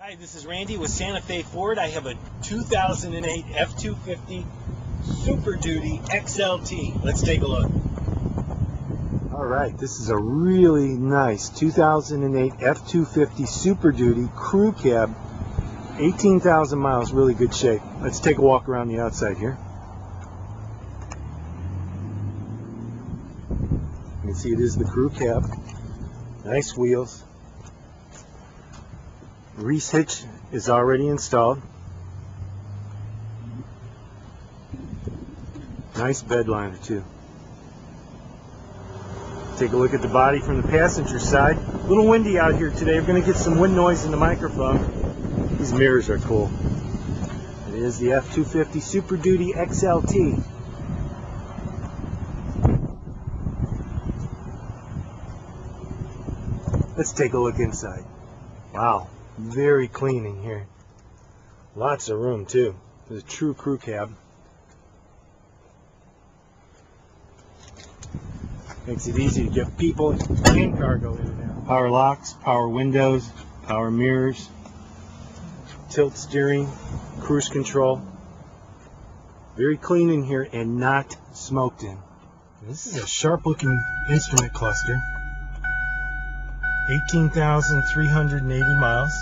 Hi, this is Randy with Santa Fe Ford. I have a 2008 F-250 Super Duty XLT. Let's take a look. All right, this is a really nice 2008 F-250 Super Duty Crew Cab, 18,000 miles, really good shape. Let's take a walk around the outside here. You can see it is the Crew Cab. Nice wheels. Reese hitch is already installed. Nice bed liner too. Take a look at the body from the passenger side. A little windy out here today. We're going to get some wind noise in the microphone. These mirrors are cool. It is the F-250 Super Duty XLT. Let's take a look inside. Wow. Very clean in here. Lots of room too. It's a true crew cab. Makes it easy to get people and cargo in and out. Power locks, power windows, power mirrors, tilt steering, cruise control. Very clean in here and not smoked in. This is a sharp looking instrument cluster. 18,380 miles.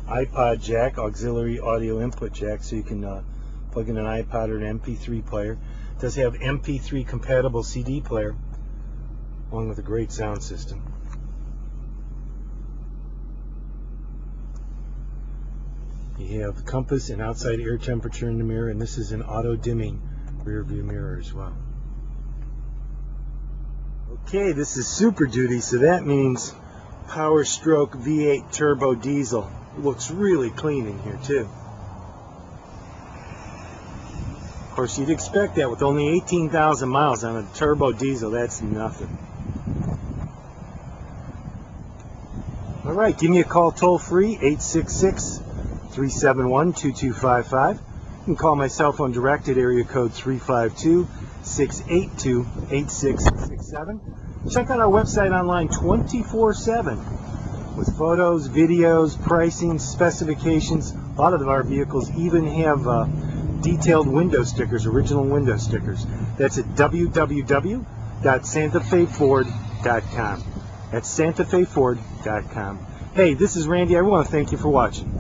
iPod jack, auxiliary audio input jack, so you can plug in an iPod or an MP3 player. It does have MP3 compatible CD player, along with a great sound system. You have compass and outside air temperature in the mirror, and this is an auto dimming rear view mirror as well. Okay, this is Super Duty, so that means Power Stroke V8 turbo diesel. It looks really clean in here too. Of course, you'd expect that with only 18,000 miles on a turbo diesel. That's nothing. All right, give me a call toll free, 866-371-2255. You can call my cell phone direct at area code 352-682-8667. Check out our website online 24/7 with photos, videos, pricing, specifications. A lot of our vehicles even have detailed window stickers, original window stickers. That's at www.santafeford.com. That's santafeford.com. Hey, this is Randy. I want to thank you for watching.